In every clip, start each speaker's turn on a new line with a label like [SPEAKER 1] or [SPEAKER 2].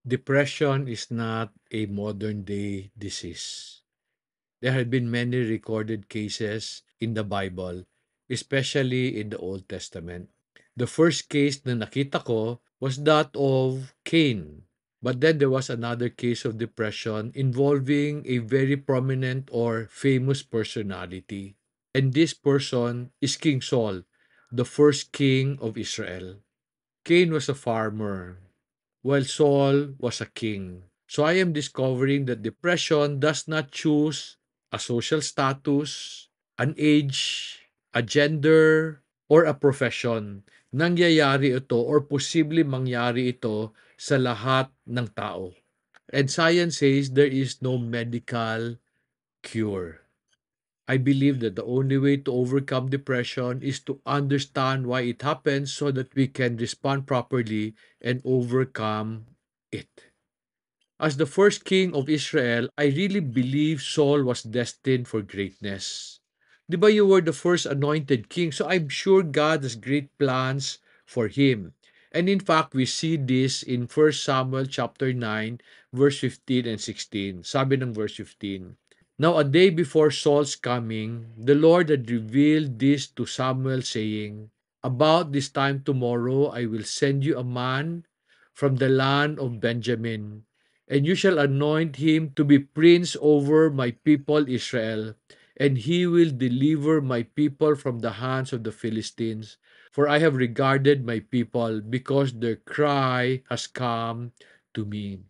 [SPEAKER 1] Depression is not a modern day disease. There have been many recorded cases in the Bible, especially in the Old Testament. The first case na nakita ko was that of Cain. But then there was another case of depression involving a very prominent or famous personality. And this person is King Saul, the first king of Israel. Cain was a farmer, while Saul was a king. So I am discovering that depression does not choose a social status, an age, a gender, or a profession. Nangyayari ito or posible mangyari ito sa lahat ng tao. And science says there is no medical cure. I believe that the only way to overcome depression is to understand why it happens so that we can respond properly and overcome it. As the first king of Israel, I really believe Saul was destined for greatness. Di ba you were the first anointed king? So I'm sure God has great plans for him. And in fact, we see this in 1 Samuel chapter 9, verse 15 and 16. Sabi ng verse 15. Now a day before Saul's coming, the Lord had revealed this to Samuel, saying, About this time tomorrow I will send you a man from the land of Benjamin, and you shall anoint him to be prince over my people Israel, and he will deliver my people from the hands of the Philistines. For I have regarded my people, because their cry has come to me.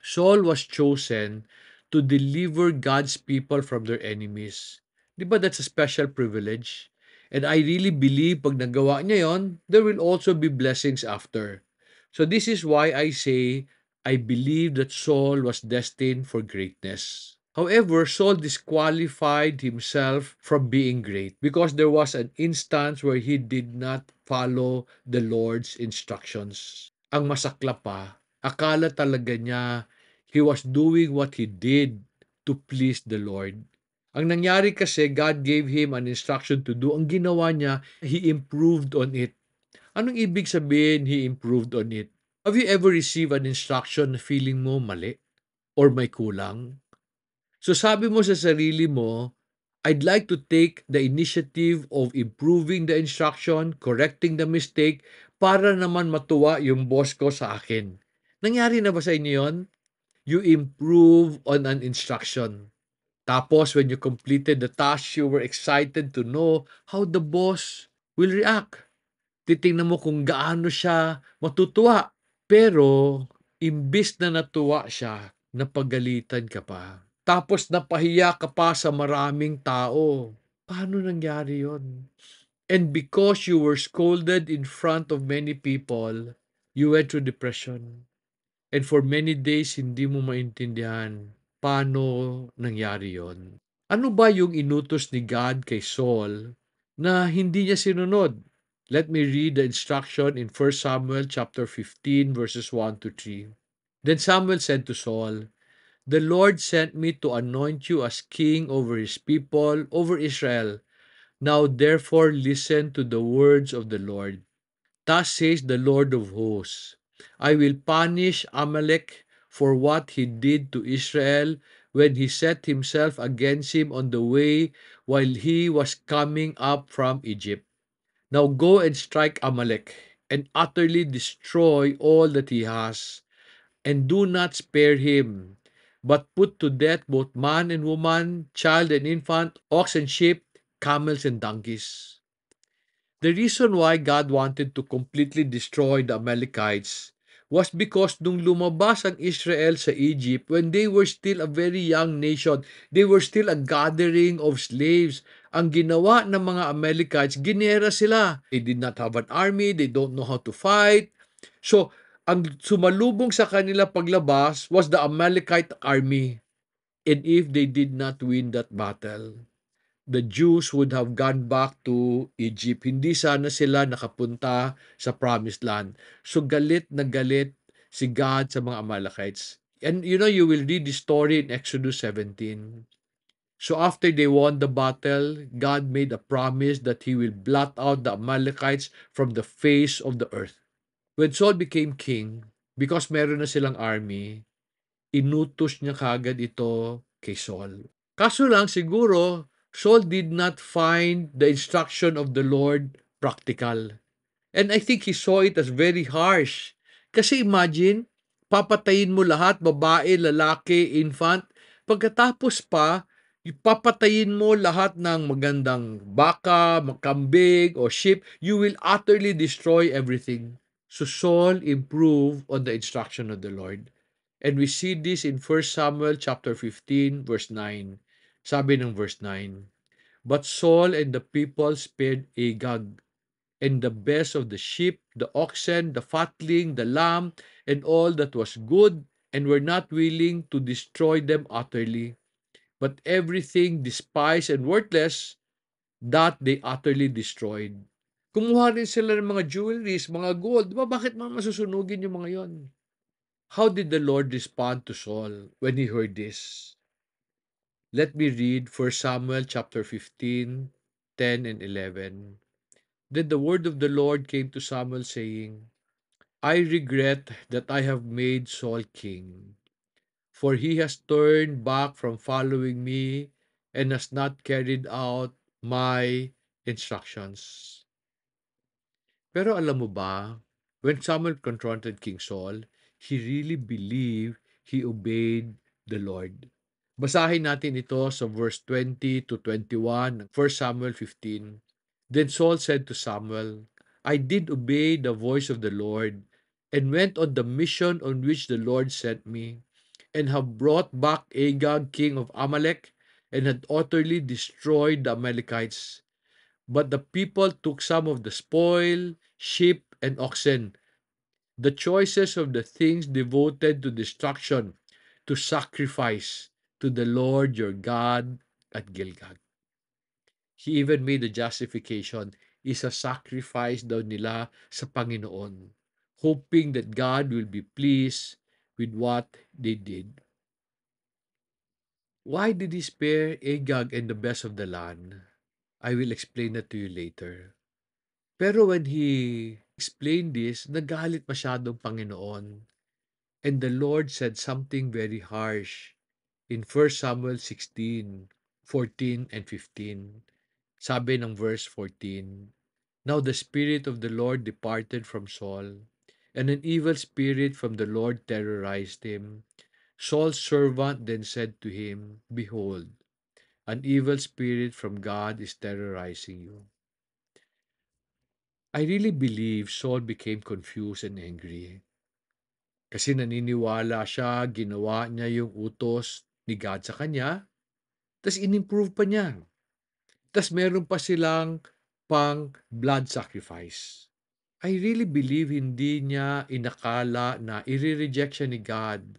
[SPEAKER 1] Saul was chosen to deliver God's people from their enemies. Di ba that's a special privilege? And I really believe pag nagawa niya yon, there will also be blessings after. So this is why I say I believe that Saul was destined for greatness. However, Saul disqualified himself from being great because there was an instance where he did not follow the Lord's instructions. Ang masakla pa, akala talaga niya he was doing what he did to please the Lord. Ang nangyari kasi, God gave him an instruction to do. Ang ginawa niya, he improved on it. Anong ibig sabihin, he improved on it? Have you ever received an instruction na feeling mo mali or may kulang? So sabi mo sa sarili mo, I'd like to take the initiative of improving the instruction, correcting the mistake, para naman matuwa yung boss ko sa akin. Nangyari na ba sa inyo yun? You improve on an instruction. Tapos when you completed the task, you were excited to know how the boss will react. Titingnan mo kung gaano siya matutuwa. Pero, imbis na natuwa siya, napagalitan ka pa. Tapos napahiya ka pa sa maraming tao. Paano nangyari yon? And because you were scolded in front of many people, you went through depression. And for many days, hindi mo maintindihan paano nangyari yon. Ano ba yung inutos ni God kay Saul na hindi niya sinunod? Let me read the instruction in 1 Samuel chapter 15 verses 1 to 3. Then Samuel said to Saul, The Lord sent me to anoint you as king over his people, over Israel. Now therefore listen to the words of the Lord. Thus says the Lord of hosts, I will punish Amalek for what he did to Israel when he set himself against him on the way while he was coming up from Egypt. Now go and strike Amalek and utterly destroy all that he has, and do not spare him, but put to death both man and woman, child and infant, ox and sheep, camels and donkeys. The reason why God wanted to completely destroy the Amalekites was because nung lumabas ang Israel sa Egypt, when they were still a very young nation, they were still a gathering of slaves. Ang ginawa ng mga Amalekites, ginera sila. They did not have an army, they don't know how to fight. So, ang sumalubong sa kanila paglabas was the Amalekite army. And if they did not win that battle, the Jews would have gone back to Egypt. Hindi sana sila nakapunta sa promised land. So galit na galit si God sa mga Amalekites. And you know, you will read the story in Exodus 17. So after they won the battle, God made a promise that he will blot out the Amalekites from the face of the earth. When Saul became king, Because meron na silang army, inutos niya kagad ito kay Saul. Kaso lang siguro, Saul did not find the instruction of the Lord practical. And I think he saw it as very harsh. Kasi imagine, papatayin mo lahat, babae, lalaki, infant. Pagkatapos pa, papatayin mo lahat ng magandang baka, makambig, o sheep. You will utterly destroy everything. So Saul improved on the instruction of the Lord. And we see this in 1 Samuel chapter 15 verse 9. Sabi ng verse 9, "But Saul and the people spared Agag, and the best of the sheep, the oxen, the fatling, the lamb, and all that was good, and were not willing to destroy them utterly. But everything despised and worthless, that they utterly destroyed." Kumuha rin sila ng mga jewelries, mga gold. Diba, bakit masusunugin yung mga yon? How did the Lord respond to Saul when he heard this? Let me read 1 Samuel chapter 15, 10 and 11. Then the word of the Lord came to Samuel, saying, "I regret that I have made Saul king, for he has turned back from following me and has not carried out my instructions." Pero alam mo ba, when Samuel confronted King Saul, he really believed he obeyed the Lord. Basahin natin ito sa verse 20 to 21 ng 1 Samuel 15. Then Saul said to Samuel, "I did obey the voice of the Lord and went on the mission on which the Lord sent me, and have brought back Agag, king of Amalek, and had utterly destroyed the Amalekites. But the people took some of the spoil, sheep, and oxen, the choicest of the things devoted to destruction, to sacrifice to the Lord your God at Gilgal." He even made a justification. Isa sacrifice daw nila sa Panginoon, hoping that God will be pleased with what they did. Why did he spare Agag and the best of the land? I will explain that to you later. Pero when he explained this, nagalit masyadong Panginoon. And the Lord said something very harsh in 1 Samuel 16, 14 and 15. Sabi ng verse 14, "Now the Spirit of the Lord departed from Saul, and an evil spirit from the Lord terrorized him. Saul's servant then said to him, 'Behold, an evil spirit from God is terrorizing you.'" I really believe Saul became confused and angry. Kasi naniniwala siya, ginawa niya yung utos ni God sa kanya, tas in-improve pa niya. Tas meron pa silang pang blood sacrifice. I really believe hindi niya inakala na i-reject siya ni God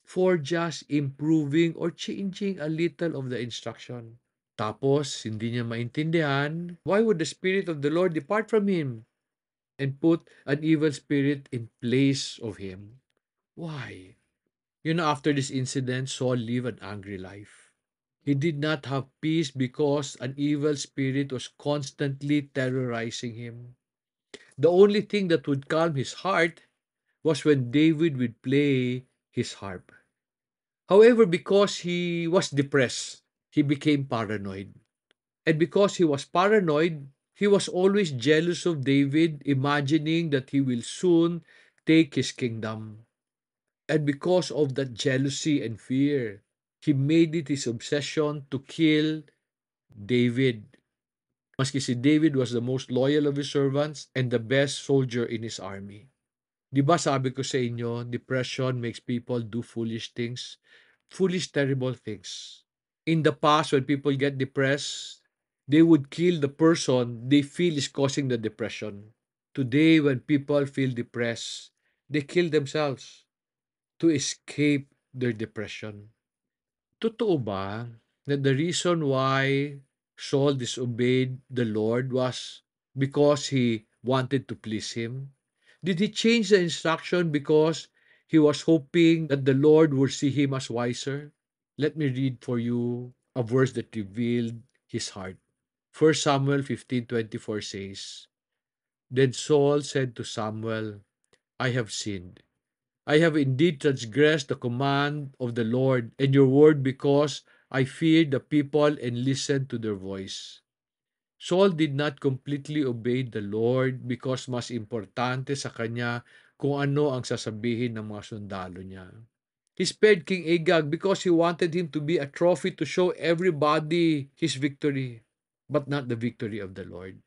[SPEAKER 1] for just improving or changing a little of the instruction. Tapos, hindi niya maintindihan, why would the Spirit of the Lord depart from him and put an evil spirit in place of him? Why? You know, after this incident, Saul lived an angry life. He did not have peace because an evil spirit was constantly terrorizing him. The only thing that would calm his heart was when David would play his harp. However, because he was depressed, he became paranoid. And because he was paranoid, he was always jealous of David, imagining that he will soon take his kingdom. And because of that jealousy and fear, he made it his obsession to kill David. Maski si David was the most loyal of his servants and the best soldier in his army. Di ba sabi ko sa inyo, depression makes people do foolish things, foolish, terrible things. In the past, when people get depressed, they would kill the person they feel is causing the depression. Today, when people feel depressed, they kill themselves to escape their depression. Totoo ba that the reason why Saul disobeyed the Lord was because he wanted to please him? Did he change the instruction because he was hoping that the Lord would see him as wiser? Let me read for you a verse that revealed his heart. 1 Samuel 15:24 says, "Then Saul said to Samuel, 'I have sinned. I have indeed transgressed the command of the Lord and your word because I feared the people and listened to their voice. Saul did not completely obey the Lord because mas importante sa kanya kung ano ang sasabihin ng mga sundalo niya. He spared King Agag because he wanted him to be a trophy to show everybody his victory, but not the victory of the Lord.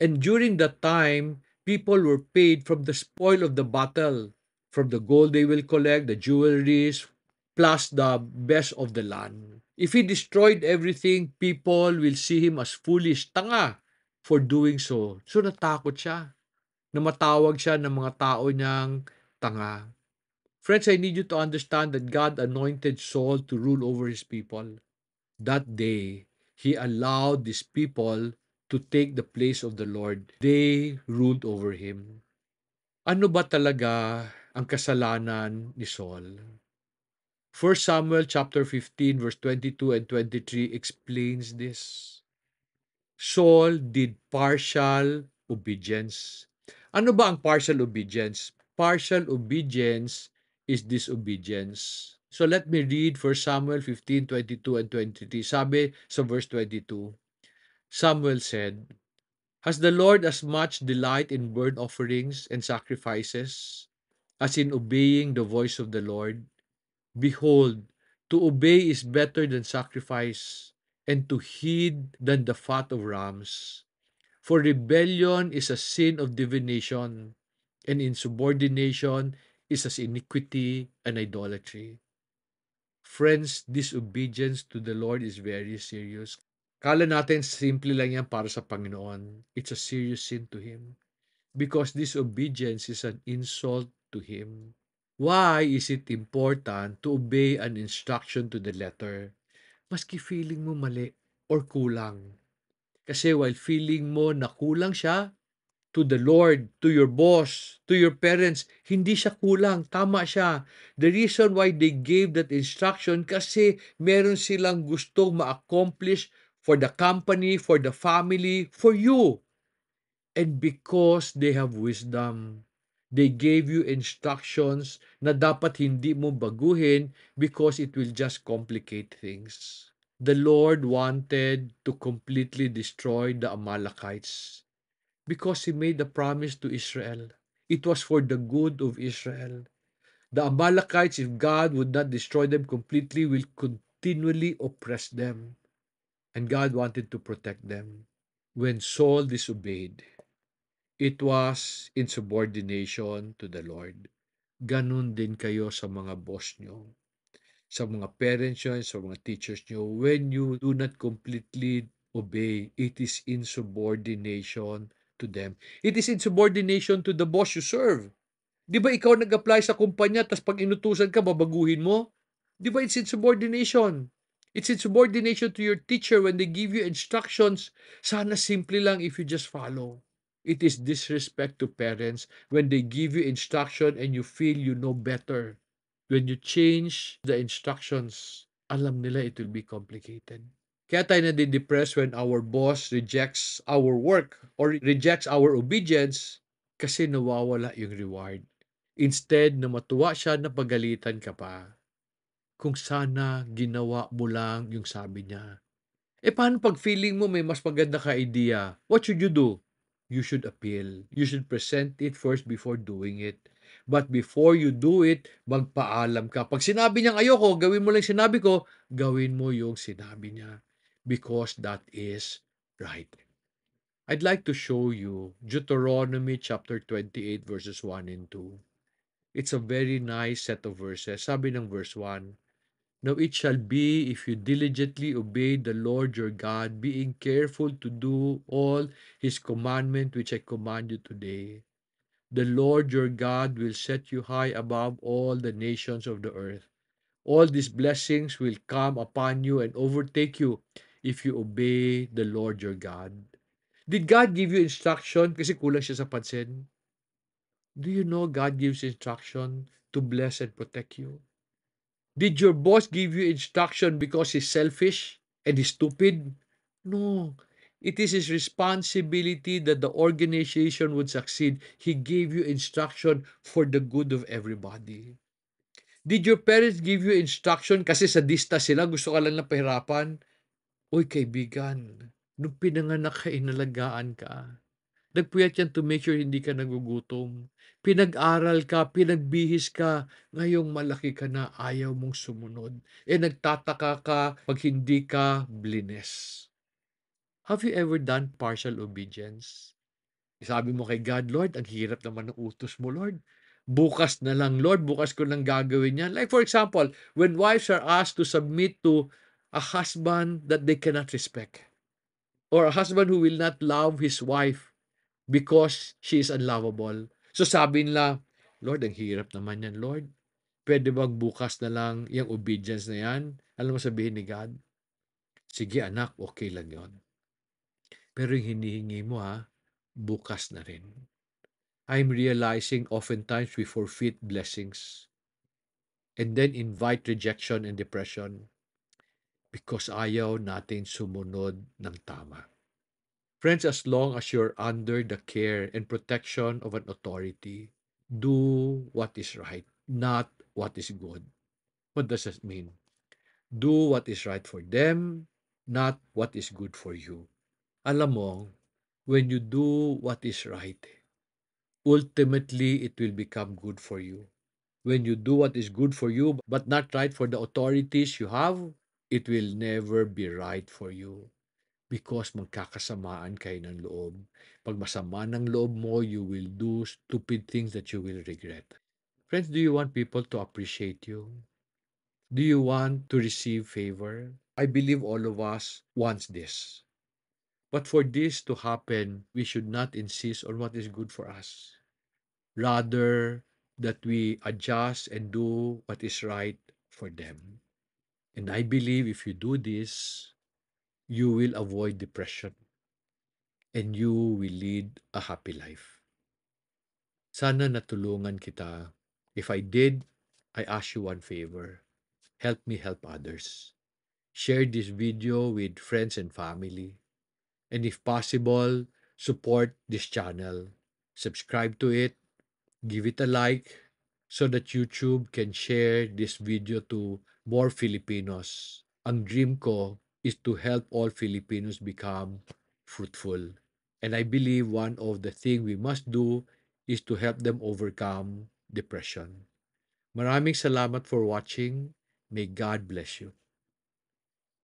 [SPEAKER 1] And during that time, people were paid from the spoil of the battle, from the gold they will collect, the jewelries, plus the best of the land. If he destroyed everything, people will see him as foolish, tanga, for doing so. So natakot siya na matawag siya ng mga tao niyang tanga. Friends, I need you to understand that God anointed Saul to rule over his people. That day, he allowed these people to take the place of the Lord. They ruled over him. Ano ba talaga ang kasalanan ni Saul? 1 Samuel chapter 15 verse 22 and 23 explains this. Saul did partial obedience. Ano ba ang partial obedience? Partial obedience is disobedience. So let me read 1 Samuel 15:22 and 23. Sabi sa verse 22, Samuel said, Has the Lord as much delight in burnt offerings and sacrifices as in obeying the voice of the Lord? Behold, to obey is better than sacrifice, and to heed than the fat of rams. For rebellion is a sin of divination, and insubordination is as iniquity and idolatry. Friends, disobedience to the Lord is very serious. Kala natin simple lang yan para sa Panginoon. It's a serious sin to Him. Because disobedience is an insult to Him. Why is it important to obey an instruction to the letter? Maski feeling mo mali or kulang. Kasi while feeling mo na kulang siya, to the Lord, to your boss, to your parents, hindi siya kulang, tama siya. The reason why they gave that instruction kasi meron silang gustong ma-accomplish for the company, for the family, for you. And because they have wisdom, they gave you instructions na dapat hindi mo baguhin because it will just complicate things. The Lord wanted to completely destroy the Amalekites because He made a promise to Israel. It was for the good of Israel. The Amalekites, if God would not destroy them completely, will continually oppress them. And God wanted to protect them. When Saul disobeyed, it was insubordination to the Lord. Ganun din kayo sa mga boss nyo, sa mga parents nyo, sa mga teachers nyo. When you do not completely obey, it is insubordination to them. It is insubordination to the boss you serve. Di ba ikaw nag-apply sa kumpanya tapos pag inutusan ka, babaguhin mo? Di ba it's insubordination? It's insubordination to your teacher when they give you instructions. Sana simple lang if you just follow. It is disrespect to parents when they give you instruction and you feel you know better. When you change the instructions, alam nila it will be complicated. Kaya tayo nadidepress when our boss rejects our work or rejects our obedience kasi nawawala yung reward. Instead na matuwa siya na pagalitan ka pa, kung sana ginawa mo lang yung sabi niya. Paano pag feeling mo may mas maganda ka idea? What should you do? You should appeal. You should present it first before doing it. But before you do it, magpaalam ka. Pag sinabi niyang ayoko, gawin mo lang sinabi ko, gawin mo yung sinabi niya. Because that is right. I'd like to show you Deuteronomy chapter 28 verses 1 and 2. It's a very nice set of verses. Sabi ng verse 1, Now it shall be if you diligently obey the Lord your God, being careful to do all his commandment which I command you today. The Lord your God will set you high above all the nations of the earth. All these blessings will come upon you and overtake you if you obey the Lord your God. Did God give you instruction kasi kulang siya sa pansin? Do you know God gives instruction to bless and protect you? Did your boss give you instruction because he's selfish and he's stupid? No. It is his responsibility that the organization would succeed. He gave you instruction for the good of everybody. Did your parents give you instruction kasi sadista sila, gusto ka lang na pahirapan? Uy, kaibigan, nung pinanganak ka, inalagaan ka. Nagpuyat yan to make sure hindi ka nagugutom. Pinag-aral ka, pinagbihis ka, ngayong malaki ka na, ayaw mong sumunod. Nagtataka ka pag hindi ka blines. Have you ever done partial obedience? Sabi mo kay God, Lord, ang hirap naman ng utos mo, Lord. Bukas na lang, Lord, bukas ko lang gagawin yan. Like for example, when wives are asked to submit to a husband that they cannot respect, or a husband who will not love his wife because she is unlovable. So sabi nila, Lord, ang hirap naman yan, Lord. Pwede bang bukas na lang yung obedience na yan? Alam mo sabihin ni God, sige anak, okay lang yon. Pero yung hinihingi mo bukas na rin. I'm realizing oftentimes we forfeit blessings and then invite rejection and depression because ayaw natin sumunod ng tama. Friends, as long as you're under the care and protection of an authority, do what is right, not what is good. What does that mean? Do what is right for them, not what is good for you. Alam mo, when you do what is right, ultimately it will become good for you. When you do what is good for you but not right for the authorities you have, it will never be right for you because magkakasamaan kayo ng loob. Pag masama ng loob mo, you will do stupid things that you will regret. Friends, do you want people to appreciate you? Do you want to receive favor? I believe all of us wants this. But for this to happen, we should not insist on what is good for us. Rather, that we adjust and do what is right for them. And I believe if you do this, you will avoid depression and you will lead a happy life. Sana natulungan kita. If I did, I ask you one favor. Help me help others. Share this video with friends and family. And if possible, support this channel. Subscribe to it, give it a like, so that YouTube can share this video to more Filipinos. Ang dream ko is to help all Filipinos become fruitful. And I believe one of the things we must do is to help them overcome depression. Maraming salamat for watching. May God bless you.